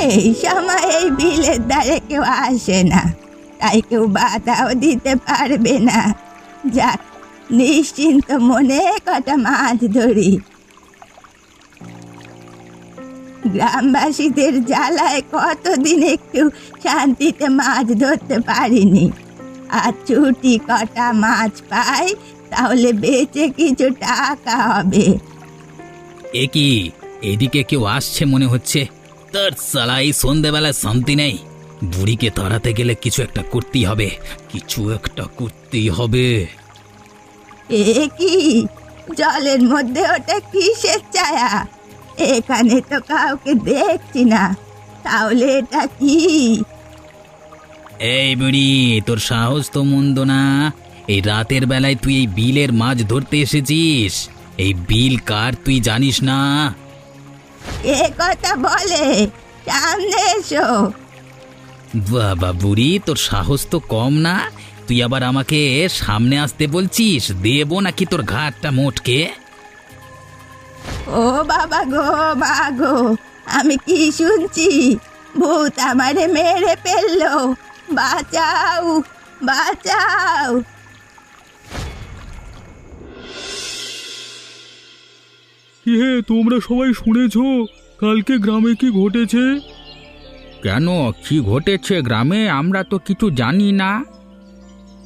এই সময় এই বিলের ধারে কেউ আসে না, তাই কেউ বাধাও দিতে পারবে না। যাক, নিশ্চিন্ত মনে কটা মাছ ধরি। গ্রামবাসীদের জ্বালায় কতদিন একটু শান্তিতে মাছ ধরতে পারিনি, আর ছুটি কটা মাছ পাই তাহলে বেচে কিছু টাকা হবে। এ কি, এদিকে কেউ আসছে মনে হচ্ছে। তার সালা এই সন্ধ্যেবেলায় শান্তি নেই। বুড়িকে তাড়াতে গেলে কিছু একটা করতেই হবে, কিছু একটা করতেই হবে। এ কি, জলের মধ্যে ওটা কিসের ছায়া? এখানে তো কাউকে দেখছি না, তাহলে এটা কি? এই বুড়ি, তোর সাহস তো মন্দ না। এই রাতের বেলায় তুই এই বিলের মাছ ধরতে এসেছিস? এই বিল কার তুই জানিস না? এ কথা বলে, সামনে এসো। বাবা বুড়ি, তোর সাহস তো কম না। তুই আবার আমাকে সামনে আসতে বলছিস? দেব নাকি তোর ঘাটটা মোটকে? ও বাবা গো, মা গো, আমি কি শুনছি? ভূত আমারে মেরে ফেললো, বাঁচাও বাঁচাও। কি হে, তোমরা সবাই শুনেছ কালকে গ্রামে কি ঘটেছে? কেন, কি ঘটেছে গ্রামে? আমরা তো কিছু জানি না।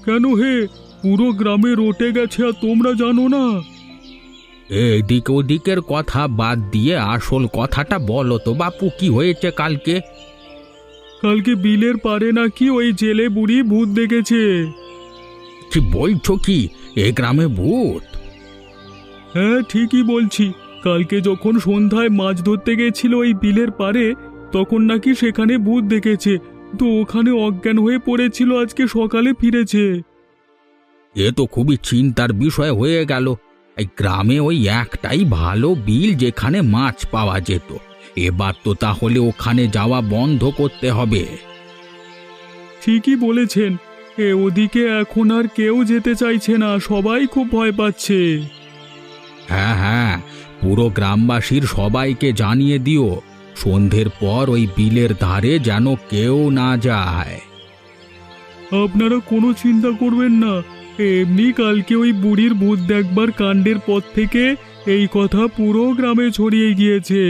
কেন হে, পুরো গ্রামে রটে গেছে আর তোমরা জানো না? এদিক ওদিকের কথা বাদ দিয়ে আসল কথাটা বলো তো বাপু, কি হয়েছে কালকে? কালকে বিলের পারে নাকি ওই জেলে বুড়ি ভূত দেখেছে। কি বলছো কি? এ গ্রামে ভূত? হ্যাঁ, ঠিকই বলছি। কালকে যখন সন্ধ্যায় মাছ ধরতে গেছিল ওই বিলের পারে, তখন নাকি সেখানে ভূত দেখেছে। তো ওখানে অজ্ঞান হয়ে পড়েছিল, আজকে সকালে ফিরেছে। এ তো খুবই চিন্তার বিষয় হয়ে গেল। এই গ্রামে ওই একটাই ভালো বিল যেখানে মাছ পাওয়া যেত। এবার তো তাহলে ওখানে যাওয়া বন্ধ করতে হবে। ঠিকই বলেছেন। ওদিকে এখন আর কেউ যেতে চাইছে না, সবাই খুব ভয় পাচ্ছে। হ্যাঁ হ্যাঁ, পুরো গ্রামবাসীর সবাইকে জানিয়ে দিও, সন্ধ্যের পর ওই বিলের ধারে যেন কেউ না যায়। আপনারা কোনো চিন্তা করবেন না। এমনি কালকে ওই বুড়ির ভূত দেখবার কাণ্ডের পর থেকে এই কথা পুরো গ্রামে ছড়িয়ে গিয়েছে।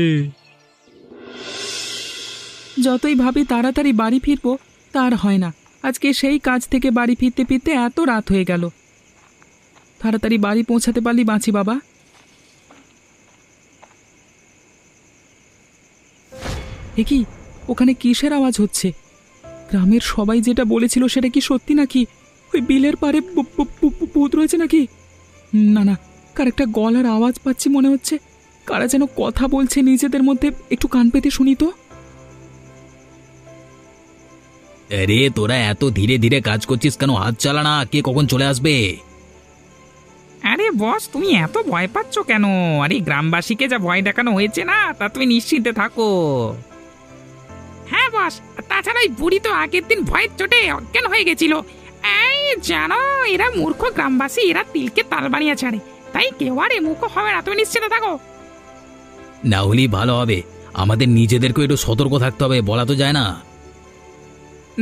যতই ভাবি তাড়াতাড়ি বাড়ি ফিরবো, তার হয় না। আজকে সেই কাজ থেকে বাড়ি ফিরতে ফিরতে এত রাত হয়ে গেল। তাড়াতাড়ি বাড়ি পৌঁছাতে পারলি বাঁচি বাবা। এ কি, ওখানে কিসের আওয়াজ হচ্ছে? গ্রামের সবাই যেটা বলেছিল সেটা কি সত্যি নাকি? ওই বিলের পারে ভূত রয়েছে নাকি? না না, কার একটা গলার আওয়াজ পাচ্ছি মনে হচ্ছে। কারা যেন কথা বলছে নিজেদের মধ্যে, একটু কান পেতে শুনি তো। আরে তোরা এত ধীরে ধীরে কাজ করছিস কেন? হাত চালা না, কে কখন চলে আসবে। আরে বস, তুমি এত ভয় পাচ্ছ কেন? আরে গ্রামবাসীকে যা ভয় দেখানো হয়েছে না, তা তুমি নিশ্চিন্তে থাকো। হ্যাঁ বস, তাছাড়া ওই বুড়ি তো আগের দিন ভয়ের চোটে অজ্ঞান হয়ে গেছিল। এই জানো, এরা মূর্খ গ্রামবাসী, এরা তিলকে তাল বানিয়ে ছাড়ে, তাই কেউ আর মুখ হবে না, তুমি নিশ্চিন্তে থাকো। না হলেই ভালো হবে। আমাদের নিজেদেরকে একটু সতর্ক থাকতে হবে, বলা তো যায় না।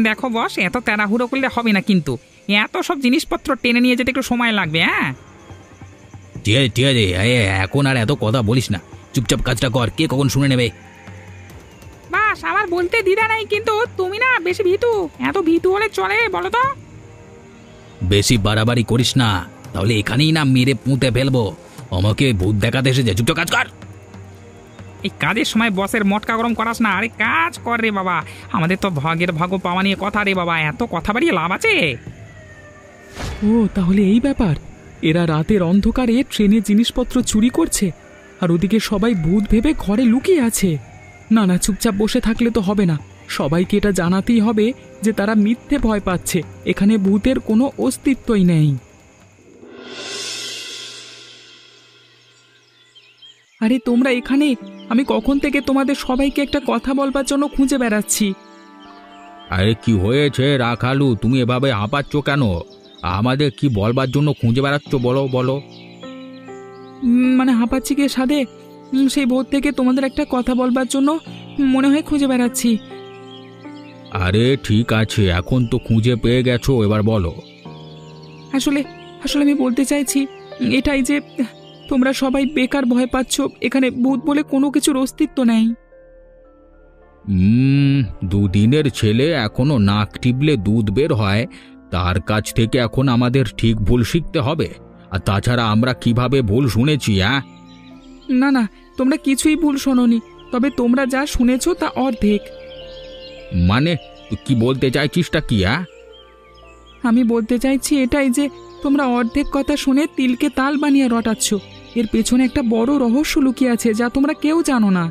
দেখো বস, এত তাড়াহুড়ো করলে হবে না, কিন্তু এত সব জিনিসপত্র টেনে নিয়ে যেতে একটু সময় লাগবে। হ্যাঁ ঠিক আছে ঠিক আছে, এখন আর এত কথা বলিস না, চুপচাপ কাজটা কর, কে কখন শুনে নেবে। বাস, আমার বলতে দ্বিধা নাই, কিন্তু তুমি না বেশি ভীতু। এত ভীতু হলে চলে বলো তো? বেশি বাড়াবাড়ি করিস না, তাহলে এখানেই না মেরে পুঁতে ফেলবো। আমাকে ভূত দেখাতে এসেছে, চুপচাপ কাজ কর। এই কাজের সময় বসের মটকা গরম করাস না। আরে কাজ কর রে বাবা, আমাদের তো ভাগের ভাগ পাওয়া নিয়ে কথা রে বাবা, এত কথা বাড়িয়ে লাভ আছে? ও তাহলে এই ব্যাপার। এরা রাতের অন্ধকারে ট্রেনে জিনিসপত্র চুরি করছে, আর ওদিকে সবাই ভূত ভেবে ঘরে লুকিয়ে আছে। না না, চুপচাপ বসে থাকলে তো হবে না। সবাইকে এটা জানাতেই হবে যে তারা মিথ্যে ভয় পাচ্ছে, এখানে ভূতের কোনো অস্তিত্বই নেই। আরে তোমরা এখানে? আমি কখন থেকে তোমাদের সবাইকে একটা কথা বলবার জন্য খুঁজে বেড়াচ্ছি। আরে কি হয়েছে রাখালু, তুমি এভাবে হাঁপাচ্ছ কেন? আমাদের কি বলবার জন্য খুঁজে বেড়াচ্ছ, বলো বলো। মানে হাঁপাচ্ছি কে সাধে? সেই ভোর থেকে তোমাদের একটা কথা বলবার জন্য মনে হয় খুঁজে বেড়াচ্ছি। আরে ঠিক আছে, এখন তো খুঁজে পেয়ে গেছো, এবার বলো। আসলে আসলে আমি বলতে চাইছি এটাই যে তোমরা সবাই বেকার ভয় পাচ্ছ, এখানে ভূত বলে কোনো কিছুর অস্তিত্ব নেই। দুদিনের ছেলে এখনো নাক টিপলে দুধ বের হয়, তার কাছ থেকে এখন আমাদের ঠিক ভুল শিখতে হবে। আর তাছাড়া আমরা কিভাবে ভুল শুনেছি? না না, তোমরা কিছুই ভুল শোনোনি, তবে তোমরা যা শুনেছো তা অর্ধেক। মানে তুই কি বলতে চাইছিসটা কি? আমি বলতে চাইছি এটাই যে তোমরা অর্ধেক কথা শুনে তিলকে তাল বানিয়ে রটাচ্ছ। এর পেছনে একটা বড় রহস্য লুকিয়ে আছে যা তোমরা কেউ জানো না।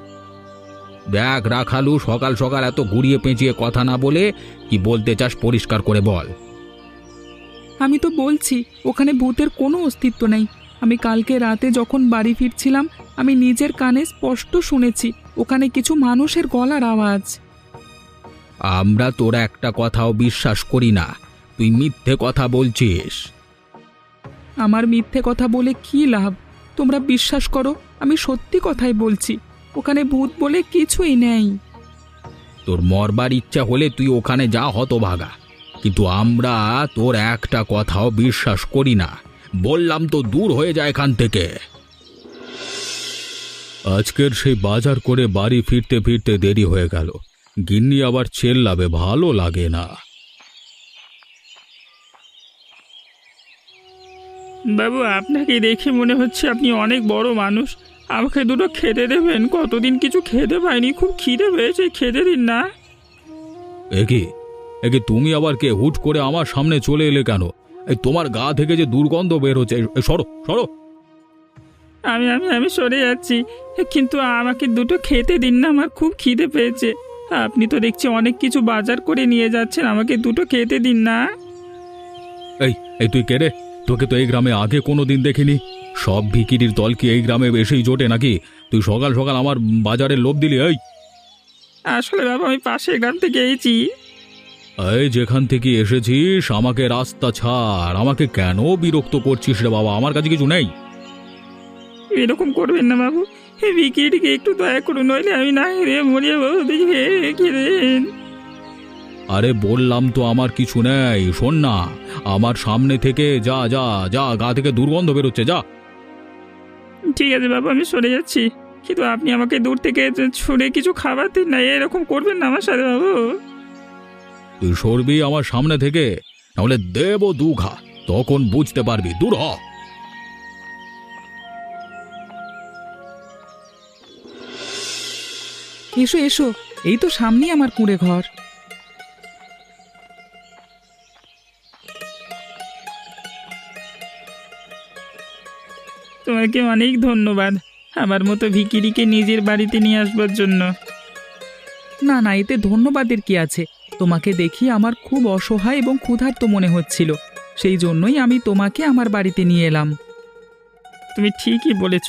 দেখ রাখালু, সকাল সকাল এত ঘুরিয়ে পেঁচিয়ে কথা না বলে কি বলতে চাস পরিষ্কার করে বল। আমি তো বলছি ওখানে ভূতের কোনো অস্তিত্ব নেই। আমি কালকে রাতে যখন বাড়ি ফিরছিলাম আমি নিজের কানে স্পষ্ট শুনেছি ওখানে কিছু মানুষের গলার আওয়াজ। আমরা তোরা একটা কথাও বিশ্বাস করি না, তুই মিথ্যে কথা বলছিস। আমার মিথ্যে কথা বলে কি লাভ? তোমরা বিশ্বাস করো, আমি সত্যি কথাই বলছি, ওখানে ভূত বলে কিছুই নেই। তোর মরবার ইচ্ছা হলে তুই ওখানে যা, হতভাগা, কিন্তু আমরা তোর একটা কথাও বিশ্বাস করি না। বললাম তো দূর হয়ে যায় এখান থেকে। আজকের সেই বাজার করে বাড়ি ফিরতে ফিরতে দেরি হয়ে গেল। গিন্নি আবার চেল্লাবে, ভালো লাগে না। বাবু, আপনাকে দেখে মনে হচ্ছে আপনি অনেক বড় মানুষ। আমাকে দুটো খেতে দেবেন, কতদিন কিছু খেতে পাইনি, খুব খিদে পেয়েছে, খেতে দিন না। একে একে তুমি আবার কে? হুট করে আমার সামনে চলে এলে কেন? এই তোমার গা থেকে যে দুর্গন্ধ বের হচ্ছে, সরো সরো। আমি আমি আমি সরে যাচ্ছি, কিন্তু আমাকে দুটো খেতে দিন না, আমার খুব খিদে পেয়েছে। আপনি তো দেখছি অনেক কিছু বাজার করে নিয়ে যাচ্ছেন, আমাকে দুটো খেতে দিন না। এই এই তুই কে রে? তোকে তো এই গ্রামে আগে কোনোদিন দেখিনি। সব ভিকিরির দল কি এই গ্রামে বেশি জোটে নাকি? তুই সকাল সকাল আমার বাজারে লোভ দিলি? এই আসলে বাবা, আমি পাশের গ্রাম থেকে এসেছি। এই যেখান থেকে এসেছিস আমাকে রাস্তা ছাড়। আমাকে কেন বিরক্ত করছিস রে বাবা? আমার কাছে কিছু নেই। এরকম করবেন না বাবু, বিক্রিটিকে একটু দয়া করুন, নইলে আমি না হেরে মরিয়া বাবু, দেখে খেলেন। আরে বললাম তো আমার কিছু নেই। শোন না, আমার সামনে থেকে যা যা যা, গা থেকে দুর্গন্ধ বেরোচ্ছে, যা। ঠিক আছে বাবু, আমি সরে যাচ্ছি, কিন্তু আপনি আমাকে দূর থেকে ছুঁড়ে কিছু খাবার দিন না, এরকম করবেন না আমার সাথে বাবু। তুই সরবি আমার সামনে থেকে, নাহলে দেব দু ঘা, তখন বুঝতে পারবি। দূর হ। এসো এসো, এই তো সামনেই আমার কুঁড়ে ঘর। তোমাকে অনেক ধন্যবাদ আমার মতো ভিকিরিকে নিজের বাড়িতে নিয়ে আসবার জন্য। না না, এতে ধন্যবাদের কি আছে? তোমাকে দেখি আমার খুব অসহায় এবং ক্ষুধার্ত মনে হচ্ছিল, সেই জন্যই আমি তোমাকে আমার বাড়িতে নিয়ে এলাম। তুমি ঠিকই বলেছ,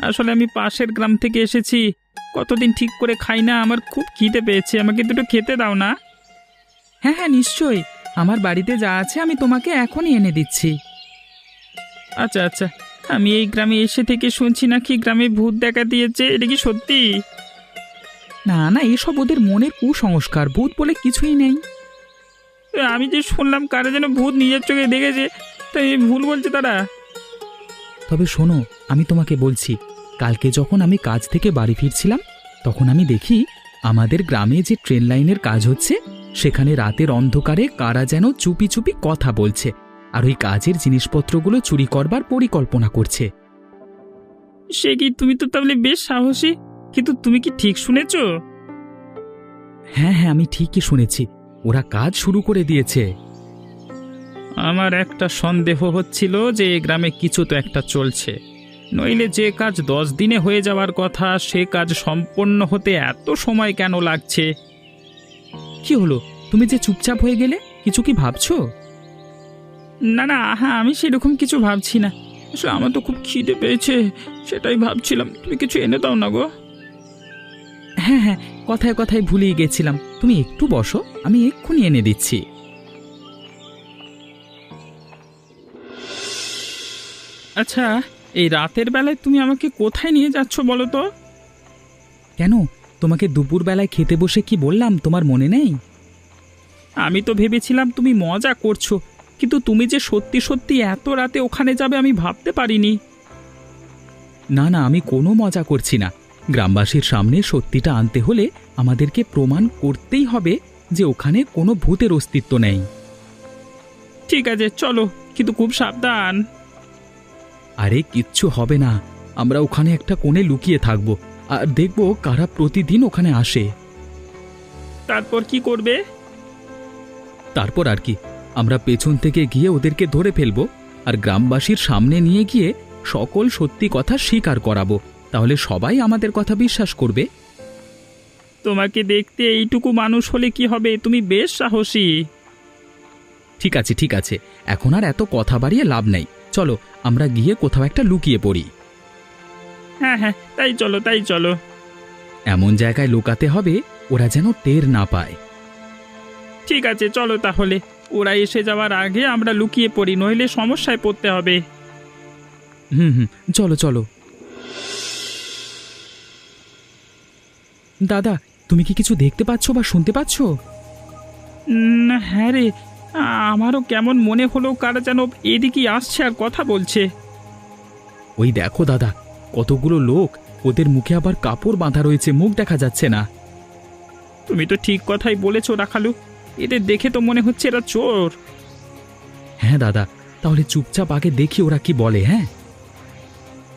আসলে আমি পাশের গ্রাম থেকে এসেছি, কতদিন ঠিক করে খাই না, আমার খুব খিদে পেয়েছে, আমাকে দুটো খেতে দাও না। হ্যাঁ হ্যাঁ নিশ্চয়ই, আমার বাড়িতে যা আছে আমি তোমাকে এখনই এনে দিচ্ছি। আচ্ছা আচ্ছা, আমি এই গ্রামে এসে থেকে শুনছি নাকি গ্রামে ভূত দেখা দিয়েছে, এটা কি সত্যি? না না, এসব ওদের মনের কুসংস্কার, ভূত বলে কিছুই নেই। আমি যে শুনলাম কারা যেন ভূত নিজের চোখে দেখেছে, তাই ভুল বলছে তারা। তবে শোনো, আমি তোমাকে বলছি, কালকে যখন আমি কাজ থেকে বাড়ি ফিরছিলাম তখন আমি দেখি আমাদের গ্রামে যে ট্রেন লাইনের কাজ হচ্ছে সেখানে রাতের অন্ধকারে কারা যেন চুপি চুপি কথা বলছে, আর ওই কাজের জিনিসপত্রগুলো চুরি করবার পরিকল্পনা করছে। সে কি, তুমি তো তাহলে বেশ সাহসী, কিন্তু তুমি কি ঠিক শুনেছ? হ্যাঁ হ্যাঁ, আমি ঠিকই শুনেছি, ওরা কাজ শুরু করে দিয়েছে। আমার একটা সন্দেহ হচ্ছিল যে এই গ্রামে কিছু তো একটা চলছে, নইলে যে কাজ 10 দিনে হয়ে যাওয়ার কথা সে কাজ সম্পন্ন হতে এত সময় কেন লাগছে? কি হলো, তুমি যে চুপচাপ হয়ে গেলে, কিছু কি ভাবছো? না না, হ্যাঁ, আমি সেরকম কিছু ভাবছি না, আসলে আমার তো খুব খিদে পেয়েছে, সেটাই ভাবছিলাম। তুমি কিছু এনে দাও না গো। হ্যাঁ হ্যাঁ, কথায় কথায় ভুলেই গেছিলাম, তুমি একটু বসো, আমি এক্ষুনি এনে দিচ্ছি। আচ্ছা, এই রাতের বেলায় তুমি আমাকে কোথায় নিয়ে যাচ্ছ বলো তো? কেন, তোমাকে দুপুরবেলায় খেতে বসে কি বললাম তোমার মনে নেই? আমি তো ভেবেছিলাম তুমি মজা করছো, কিন্তু তুমি যে সত্যি সত্যি এত রাতে ওখানে যাবে আমি ভাবতে পারিনি। না না, আমি কোনো মজা করছি না। গ্রামবাসীর সামনে সত্যিটা আনতে হলে আমাদেরকে প্রমাণ করতেই হবে যে ওখানে কোনো ভূতের অস্তিত্ব নেই। ঠিক আছে চলো, কিন্তু খুব সাবধান। আরে কিচ্ছু হবে না, আমরা ওখানে একটা কোণে লুকিয়ে থাকব আর দেখব কারা প্রতিদিন ওখানে আসে। তারপর কি করবে? তারপর আর কি, আমরা পেছন থেকে গিয়ে ওদেরকে ধরে ফেলব আর গ্রামবাসীর সামনে নিয়ে গিয়ে সকল সত্যি কথা স্বীকার করাবো। তাহলে সবাই আমাদের কথা বিশ্বাস করবে। তোমাকে দেখতে এইটুকু মানুষ হলে কি হবে, তুমি বেশ সাহসী। ঠিক আছে ঠিক আছে, এখন আর এত কথা বাড়িয়ে লাভ নেই। চলো আমরা গিয়ে কোথাও একটা লুকিয়ে পড়ি। হ্যাঁ হ্যাঁ, তাই চলো তাই চলো। এমন জায়গায় লুকাতে হবে ওরা যেন টের না পায়। ঠিক আছে চলো তাহলে, ওরা এসে যাওয়ার আগে আমরা লুকিয়ে পড়ি, নইলে সমস্যায় পড়তে হবে। হুম, চলো চলো। দাদা, তুমি কি কিছু দেখতে পাচ্ছ বা শুনতে পাচ্ছ? হ্যাঁ রে, আমারও কেমন মনে হলো কারা যেন এদিকে আসছে আর কথা বলছে। ওই দেখো দাদা, কতগুলো লোক, ওদের মুখে আবার কাপড় বাঁধা রয়েছে, মুখ দেখা যাচ্ছে না। তুমি তো ঠিক কথাই বলেছ রাখালু, এদের দেখে তো মনে হচ্ছে এরা চোর। হ্যাঁ দাদা, তাহলে চুপচাপ আগে দেখি ওরা কি বলে। হ্যাঁ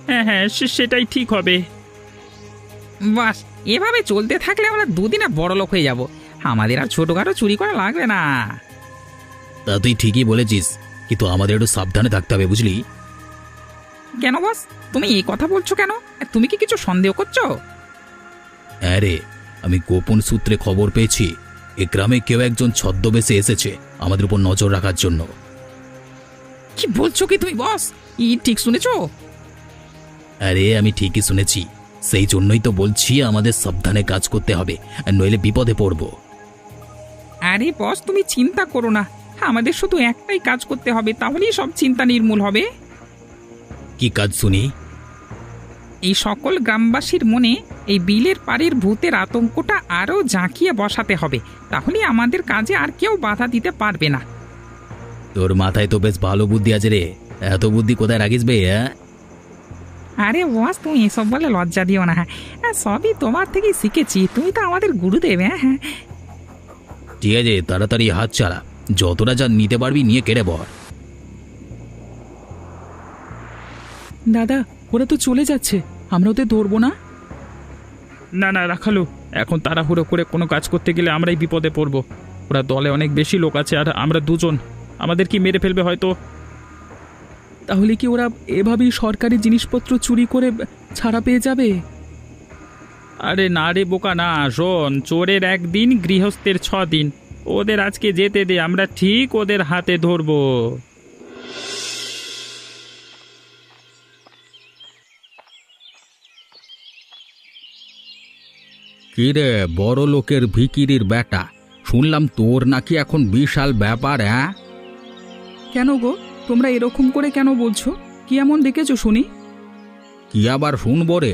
হ্যাঁ হ্যাঁ, সেটাই ঠিক হবে। বাস, এভাবে চলতে থাকলে আমরা দুদিনে বড় লোক হয়ে যাব, আমাদের আর ছোটখাটো চুরি করা লাগবে না। তা তুই ঠিকই বলেছিস, কিন্তু আমাদের একটু সাবধানে থাকতে হবে, বুঝলি? কেন বস, তুমি এই কথা বলছো কেন? তুমি কি কিছু সন্দেহ করছো? হ্যাঁ রে, আমি গোপন সূত্রে খবর পেয়েছি এ গ্রামে কেউ একজন ছদ্মবেশে এসেছে আমাদের উপর নজর রাখার জন্য। কি বলছো কি তুমি বস? ঠিক শুনেছো? আরে আমি ঠিকই শুনেছি, সেই জন্যই তো বলছি আমাদের সাবধানে কাজ করতে হবে, নইলে বিপদে পড়ব। আরে বস, তুমি চিন্তা করো না, আমাদের শুধু একটাই কাজ করতে হবে, তাহলেই সব চিন্তা নির্মূল হবে। কি কাজ শুনি? এই সকল গ্রামবাসীর মনে এই বিলের পাড়ের ভূতের আতঙ্কটা আরও জাঁকিয়ে বসাতে হবে, তাহলে আমাদের কাজে আর কেউ বাধা দিতে পারবে না। তোর মাথায় তো বেশ ভালো বুদ্ধি আছে রে, এত বুদ্ধি কোথায় রাখিস বে? হ্যাঁ, আরে বস, তুমি এসব বলে লজ্জা দিও না। হ্যাঁ, সবই তোমার থেকেই শিখেছি, তুমি তো আমাদের গুরুদেব। হ্যাঁ, ঠিক আছে, তাড়াতাড়ি হাত চালা, যতটা যা নিতে পারবি নিয়ে কেড়ে বর। দাদা, ওরা তো চলে যাচ্ছে, আমরা ওদের ধরবো না? না না রাখালু, এখন তাড়াহুড়ো করে কোনো কাজ করতে গেলে আমরাই বিপদে পড়ব। ওরা দলে অনেক বেশি লোক আছে আর আমরা দুজন, আমাদের কি মেরে ফেলবে হয়তো। তাহলে কি ওরা এভাবেই সরকারি জিনিসপত্র চুরি করে ছাড়া পেয়ে যাবে? আরে না রে বোকা না, শোন, চোরের একদিন গৃহস্থের 6 দিন। ওদের আজকে যেতে দে, আমরা ঠিক ওদের হাতে ধরবো। কি রে বড় লোকের ভিকিরির বেটা, শুনলাম তোর নাকি এখন বিশাল ব্যাপার। হ্যাঁ, কেন গো, তোমরা এরকম করে কেন বলছো? কি এমন দেখেছো শুনি? কি আবার শুনবো রে,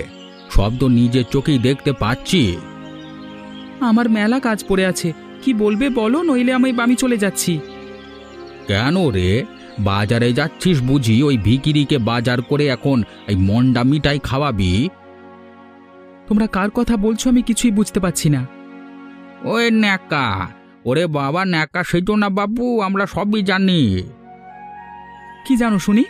সব তো নিজের চোখেই দেখতে পাচ্ছি। আমার মেলা কাজ পড়ে আছে, কি বলবে বলো, নইলে আমি চলে যাচ্ছি। কেন রে, বাজারে যাচ্ছিস বুঝি ওই ভিকিরিকে বাজার করে এখন এই মন্ডা মিঠাই খাওয়াবি? তোমরা কার কথা বলছো আমি কিছুই বুঝতে পারছি না। ওই ন্যাকা, ওরে বাবা ন্যাকা সেজো না বাবু, আমরা সবই জানি। কি জানো শুনি?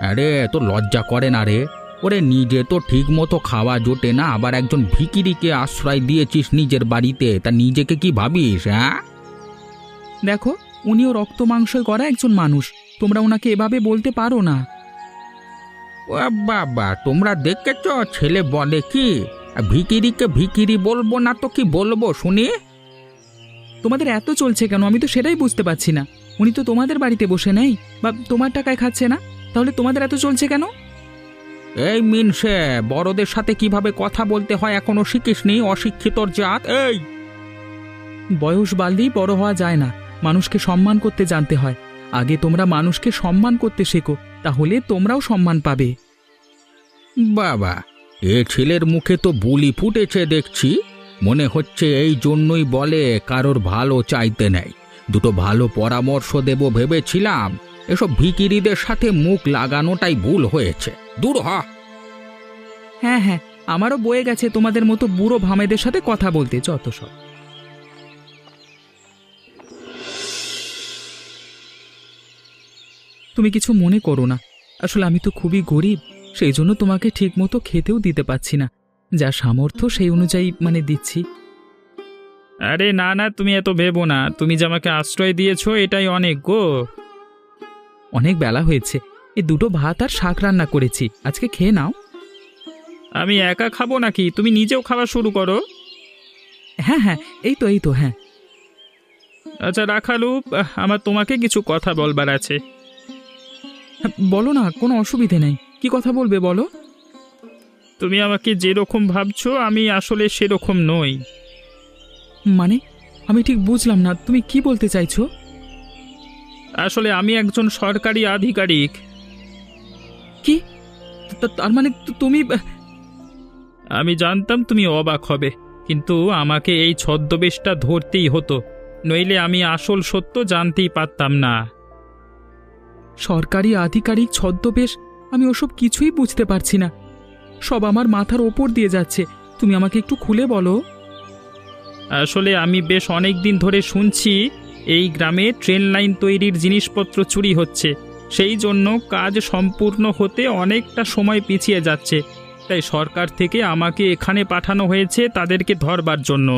আরে তো লজ্জা করে না রে, ওরে নিজে তো ঠিক মতো খাওয়া জোটে না, আবার একজন ভিকিরিকে আশ্রয় দিয়েছিস নিজের বাড়িতে, তা নিজেকে কি ভাবিস? হ্যাঁ দেখো, উনিও রক্ত মাংসয় করা একজন মানুষ, তোমরা ওনাকে এভাবে বলতে পারো না। ও বাবা, তোমরা দেখেছ ছেলে বলে কি, ভিকিরিকে ভিকিরি বলবো না তো কি বলবো শুনি? তোমাদের এত চলছে কেন আমি তো সেটাই বুঝতে পারছি না। উনি তো তোমাদের বাড়িতে বসে নেই বা তোমার টাকায় খাচ্ছে না, তাহলে তোমাদের এত চলছে কেন? এই মিনসে, বড়দের সাথে কিভাবে কথা বলতে হয় এখনো শিখিসনি, অশিক্ষিতর জাত। এই বয়স বাড়লেই বড় হওয়া যায় না, মানুষকে সম্মান করতে জানতে হয়। আগে তোমরা মানুষকে সম্মান করতে শেখো, তাহলে তোমরাও সম্মান পাবে। বাবা, এ ছেলের মুখে তো বুলি ফুটেছে দেখছি। মনে হচ্ছে এই জন্যই বলে কারোর ভালো চাইতে নেই। দুটো ভালো পরামর্শ দেব ভেবেছিলাম, এসব ভিখিরিদের সাথে মুখ লাগানোটাই ভুল হয়েছে। দূর হ। হ্যাঁ হ্যাঁ, আমারও বয়ে গেছে তোমাদের মতো বুড়ো ভামেদের সাথে কথা বলতে, যত সব। তুমি কিছু মনে করো না, আসলে আমি তো খুবই গরিব, সেই জন্য তোমাকে ঠিক মতো খেতেও দিতে পারছি না। যা সামর্থ্য সেই অনুযায়ী দিচ্ছি। আরে না না, তুমি এত ভেবো না। তুমি যে আমাকে আশ্রয় দিয়েছো এটাই অনেক গো। অনেক বেলা হয়েছে, এই দুটো ভাত আর শাক রান্না করেছি, আজকে খেয়ে নাও। আমি একা খাবো নাকি? তুমি নিজেও খাওয়া শুরু করো। হ্যাঁ হ্যাঁ, এই তো হ্যাঁ। আচ্ছা রাখালু, আমার তোমাকে কিছু কথা বলবার আছে। হ্যাঁ, বলো না, কোনো অসুবিধে নেই। কি কথা বলবে বলো। তুমি আমাকে যেরকম ভাবছো আমি আসলে সেরকম নই। মানে আমি ঠিক বুঝলাম না, তুমি কি বলতে চাইছো? আসলে আমি একজন সরকারি আধিকারিক। কি? তার মানে তুমি? আমি জানতাম তুমি অবাক হবে, কিন্তু আমাকে এই ছদ্মবেশটা ধরতেই হতো, নইলে আমি আসল সত্য জানতেই পারতাম না। সরকারি আধিকারিক ছদ্মবেশ? আমি ওসব কিছুই বুঝতে পারছি না, সব আমার মাথার ওপর দিয়ে যাচ্ছে। তুমি আমাকে একটু খুলে বলো। আসলে আমি বেশ অনেক দিন ধরে শুনছি এই গ্রামে ট্রেন লাইন তৈরির জিনিসপত্র চুরি হচ্ছে, সেই জন্য কাজ সম্পূর্ণ হতে অনেকটা সময় পিছিয়ে যাচ্ছে। তাই সরকার থেকে আমাকে এখানে পাঠানো হয়েছে তাদেরকে ধরবার জন্য।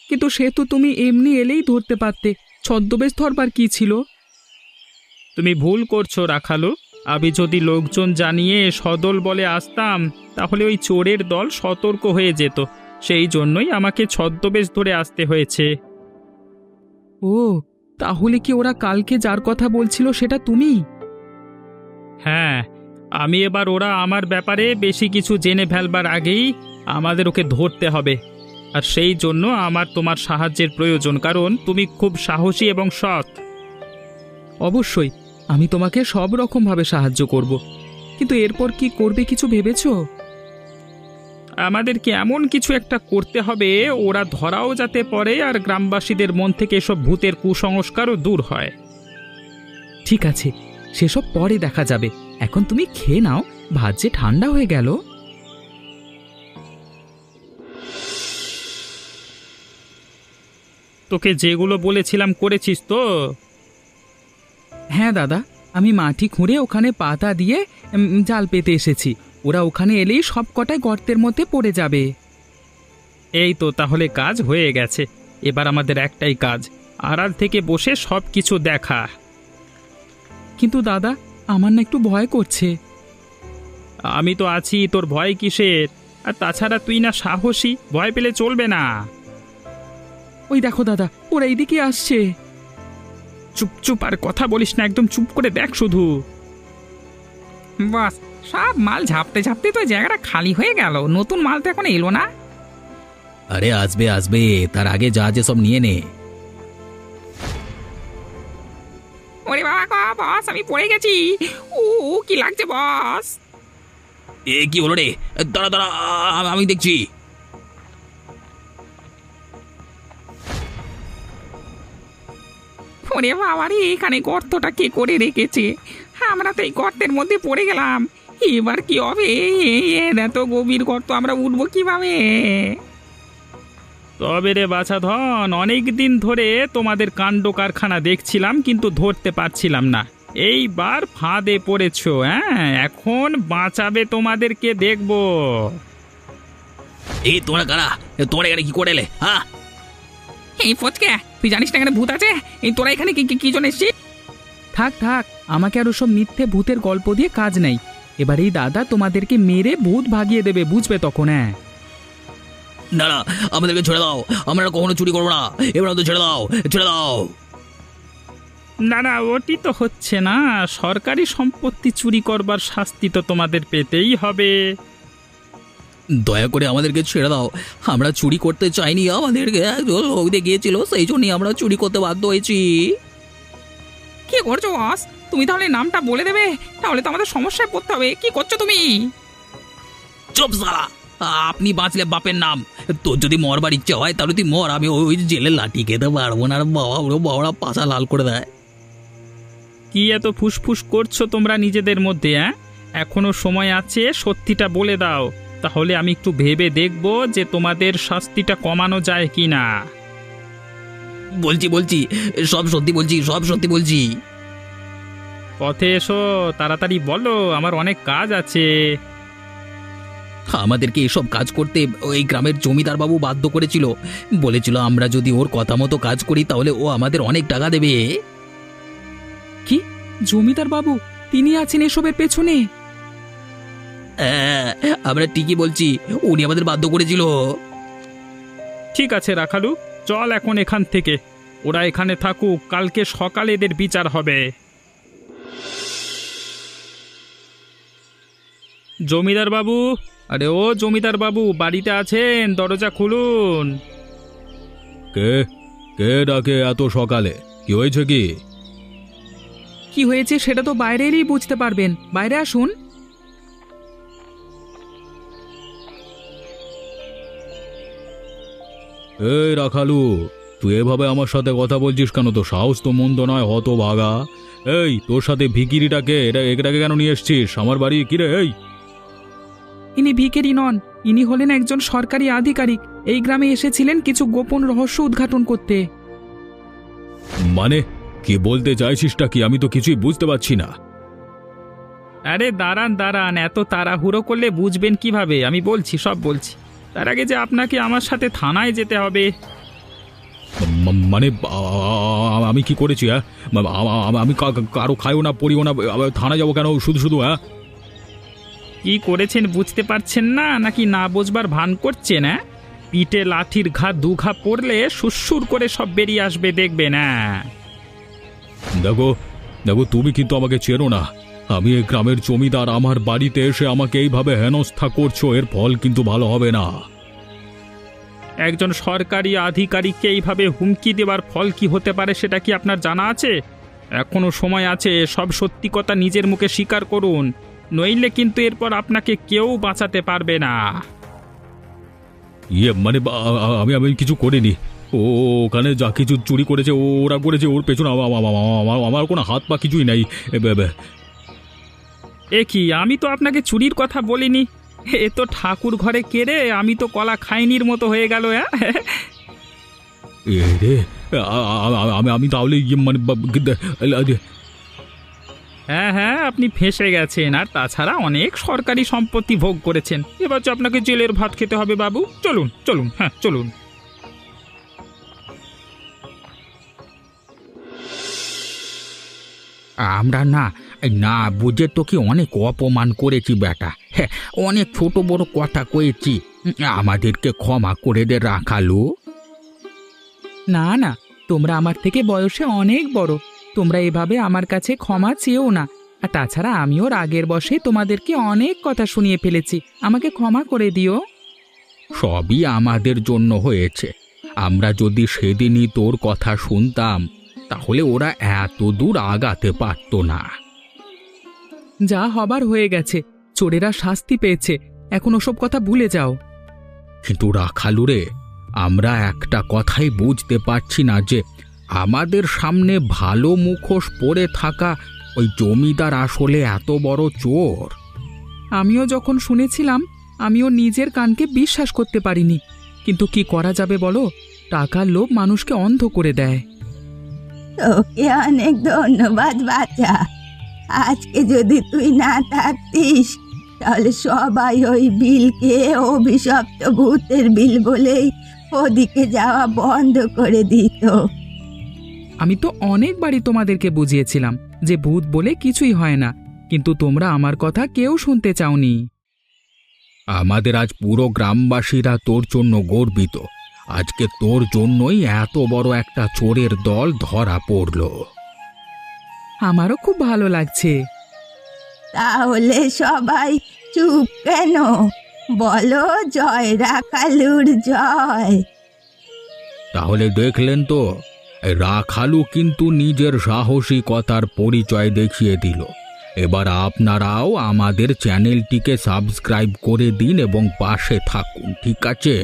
কিন্তু সে তো তুমি এমনি এলেই ধরতে পারতে, ছদ্মবেশ ধরবার কি ছিল? তুমি ভুল করছো রাখালো। আমি যদি লোকজন জানিয়ে সদল বলে আসতাম তাহলে ওই চোরের দল সতর্ক হয়ে যেত, সেই জন্যই আমাকে ছদ্মবেশ ধরে আসতে হয়েছে। ও, তাহলে কি ওরা কালকে যার কথা বলছিল সেটা তুমি? হ্যাঁ, আমি এবার ওরা আমার ব্যাপারে বেশি কিছু জেনে ফেলবার আগেই আমাদের ওকে ধরতে হবে। আর সেই জন্য আমার তোমার সাহায্যের প্রয়োজন, কারণ তুমি খুব সাহসী এবং সৎ। অবশ্যই, আমি তোমাকে সব রকমভাবে সাহায্য করব, কিন্তু এরপর কি করবে কিছু ভেবেছো? আমাদেরকে এমন কিছু একটা করতে হবে ওরা ধরাও যাতে পড়ে, আর গ্রামবাসীদের মন থেকে এসব ভূতের কুসংস্কারও দূর হয়। ঠিক আছে, সেসব পরে দেখা যাবে, এখন তুমি খেয়ে নাও, ভাত যে ঠান্ডা হয়ে গেল। তোকে যেগুলো বলেছিলাম করেছিস তো? হ্যাঁ দাদা, আমি মাটি খুঁড়ে ওখানে পাতা দিয়ে জাল পেতে এসেছি, ওরা ওখানে এলেই সব কটায় গর্তের মধ্যে পড়ে যাবে। এই তো, তাহলে কাজ হয়ে গেছে। এবার আমাদের একটাই কাজ, আড়াল থেকে বসে সব কিছু দেখা। কিন্তু দাদা, আমার না একটু ভয় করছে। আমি তো আছি, তোর ভয় কিসের? আর তাছাড়া তুই না সাহসী, ভয় পেলে চলবে না। ওই দেখো দাদা, ওরা এইদিকে আসছে। চুপ চুপ, আর কথা বলিস না, একদম চুপ করে দেখ শুধু। বাস, সব মাল ঝাপতে ঝাপতে তো জায়গাটা খালি হয়ে গেল। নতুন মাল তো এখন এলো না। আরে আসবে আসবে, তার আগে যা যে সব নিয়ে নে। ওরে বাবা গো, বস আমি পড়ে গেছি। ও কি লাগছে বস? এ কি হলো রে? দাঁড়া দাঁড়া, আমি দেখছি। ওরে বাবা রে, এখানে গর্তটা কে করে রেখেছে? আমরা তো এই গর্তের মধ্যে পড়ে গেলাম, এবার কি হবে? এত গভীর গর্ত আমরা উঠবো কিভাবে? তবে রে বাছা ধন, অনেক দিন ধরে তোমাদের কাণ্ড কারখানা দেখছিলাম, কিন্তু ধরতে পারছিলাম না। এইবার ফাঁদে পড়েছো। হ্যাঁ, এখন বাঁচাবে তোমাদেরকে দেখবো। এই তোমরা কারা? তোমরা এখানে কি করে এলে? হ্যাঁ, এই ফচকে, তুই জানিস না এখানে ভূত আছে? এই তোরা এখানে কি জন্য এসছিস? থাক থাক, আমাকে আর ওসব মিথ্যে ভূতের গল্প দিয়ে কাজ নেই। এবার এই দাদা তোমাদেরকে মেরে ভূত ভাগিয়ে দেবে, বুঝবে তখন। হ্যাঁ না না, আমাদেরকে ছেড়ে দাও, আমরা কখনো চুরি করবো না, এবার তো ছেড়ে দাও, ছেড়ে দাও। না না, ওটি তো হচ্ছে না। সরকারি সম্পত্তি চুরি করবার শাস্তি তো তোমাদের পেতেই হবে। দয়া করে আমাদেরকে ছেড়ে দাও, আমরা চুরি করতে চাইনি, আমাদেরকে একজন লোক দিয়ে গিয়েছিল, সেই জন্যই আমরা চুরি করতে বাধ্য হয়েছি। কি করছো বস? তুমি তাহলে নামটা বলে দেবে, তাহলে তো আমাদের সমস্যায় পড়তে হবে। কি করছো তুমি? চুপ সালা! আপনি বাঁচলে বাপের নাম। তোর যদি মরবার ইচ্ছে হয় তাহলে তুই মর, আমি ওই জেলে লাঠি খেতে পারবো না। আর বাবা ওরা বাবারা পাশা লাল করে দেয়। কি এত ফুসফুস করছো তোমরা নিজেদের মধ্যে? এখনো সময় আছে, সত্যিটা বলে দাও, তাহলে আমি একটু ভেবে দেখব যে তোমাদের শাস্তিটা কমানো যায় কি না। বলছি সব সত্যি বলছি, সব সত্যি বলছি। পথে এসো, তাড়াতাড়ি বলো, আমার অনেক কাজ আছে। আমাদেরকে এসব কাজ করতে ওই গ্রামের জমিদার বাবু বাধ্য করেছিল। বলেছিল আমরা যদি ওর কথা মতো কাজ করি তাহলে ও আমাদের অনেক টাকা দেবে। কি, জমিদার বাবু তিনি আছেন এসবের পেছনে? হ্যাঁ, আমরা ঠিকই বলছি, উনি আমাদের বাধ্য করেছিল। ঠিক আছে রাখালু, চল এখন এখান থেকে। ওরা এখানে থাকুক, কালকে সকালে এদের বিচার হবে। জমিদার বাবু, আরে ও জমিদার বাবু, বাড়িতে আছেন? দরজা খুলুন। কে কে ডাকে এত সকালে? কি হয়েছে? কি হয়েছে সেটা তো বাইরে এলেই বুঝতে পারবেন, বাইরে আসুন। এই রাখালু, তুই এভাবে আমার সাথে কথা বলছিস কেন? তো সাহস তো মন্দ নয়, হতভাগা। এই, তোর সাথে ভিকিরিটাকে এটাকে কেন নিয়ে এসছিস আমার বাড়ি? কিরে এই? ইনি ভিখারি নন, ইনি হলেন একজন সরকারি আধিকারিক। এই গ্রামে এসেছিলেন কিছু গোপন রহস্য উদ্ঘাটন করতে। মানে কি বলতে চাইছিসটা কি? আমি তো কিছুই বুঝতে পারছি না। আরে দাঁড়ান দাঁড়ান, এত তাড়াহুড়ো করলে বুঝবেন কিভাবে? আমি বলছি, সব বলছি। তার আগে যে আপনাকে আমার সাথে থানায় যেতে হবে। মানে আমি কি করেছি? আমি কারো খাইও না, পড়িও না, থানায় যাবো কেন শুধু শুধু? কি করেছেন বুঝতে পারছেন না, নাকি না বোঝবার ভান করছেন? পিঠে লাঠির ঘা দু ঘা পড়লে সুসুর করে সব বেরিয়ে আসবে, দেখবে না? দেখো, তুমি কিন্তু আমাকে চেনো না। আমি এই গ্রামের জমিদার, আমার বাড়িতে এসে আমাকে এইভাবে হেনস্থা করছো, এর ফল কিন্তু ভালো হবে না। একজন সরকারি আধিকারিককে এইভাবে হুমকি দেওয়ার ফল কি হতে পারে সেটা কি আপনার জানা আছে? এখনো সময় আছে, সব সত্যি কথা নিজের মুখে স্বীকার করুন, নইলে কিন্তু এরপর আপনাকে কেউ বাঁচাতে পারবে না। মানে আমি কিছু করিনি। ওখানে যা কিছু চুরি করেছে ওরা করেছে, ওর পেছনে আমার কোনো হাত পা কিছুই নাই। এ কি, আমি তো আপনাকে চুরির কথা বলিনি। এ তো ঠাকুর ঘরে কেড়ে আমি তো কলা খাইনির মতো হয়ে গেল। আমি তাহলে মানে হ্যাঁ হ্যাঁ, আপনি ফেঁসে গেছেন। আর তাছাড়া অনেক সরকারি সম্পত্তি ভোগ করেছেন। এবার তো আপনাকে জেলের ভাত খেতে হবে বাবু। চলুন চলুন, হ্যাঁ চলুন। আমরা না বুঝে তোকে অনেক অপমান করেছি বেটা। হ্যাঁ, অনেক ছোট বড় কথা কয়েছি, আমাদেরকে ক্ষমা করে দে রাখালু। না না, তোমরা আমার থেকে বয়সে অনেক বড়, তোমরা এভাবে আমার কাছে ক্ষমা চেয়েও না। আর তাছাড়া আমিও রাগের বশে তোমাদেরকে অনেক কথা শুনিয়ে ফেলেছি, আমাকে ক্ষমা করে দিও। সবই আমাদের জন্য হয়েছে। আমরা যদি সেদিনই তোর কথা শুনতাম তাহলে ওরা এত দূর আগাতে পারত না। যা হবার হয়ে গেছে, চোরেরা শাস্তি পেয়েছে, এখন ওসব কথা ভুলে যাও। কিন্তু রাখালু রে, আমরা একটা কথাই বুঝতে পারছি না যে আমাদের সামনে ভালো মুখোশ পরে থাকা ওই জমিদার আসলে এত বড় চোর। আমিও যখন শুনেছিলাম আমিও নিজের কানকে বিশ্বাস করতে পারিনি, কিন্তু কি করা যাবে বলো, টাকার লোভ মানুষকে অন্ধ করে দেয়। তোকে অনেক ধন্যবাদ বাচ্চা। আজকে যদি তুই না থাকতিস তাহলে সবাই ওই বিলকে অভিশপ্ত ভূতের বিল বলেই ওদিকে যাওয়া বন্ধ করে দিত। আমি তো অনেকবারই তোমাদেরকে বুঝিয়েছিলাম যে ভূত বলে কিছুই হয় না, কিন্তু তোমরা আমার কথা কেউ শুনতে চাওনি। আমাদের আজ পুরো গ্রামবাসীরা তোর জন্য গর্বিত। আজকে তোর জন্যই এত বড় একটা চোরের দল ধরা পড়ল। আমারও খুব ভালো লাগছে। তাহলে সবাই চুপ কেন? বলো জয় রাখালুর জয়। তাহলে দেখলেন তো, রাখালু কিন্তু নিজের সাহসিকতার পরিচয় দেখিয়ে দিল। এবার আপনারাও আমাদের চ্যানেলটিকে সাবস্ক্রাইব করে দিন এবং পাশে থাকুন, ঠিক আছে?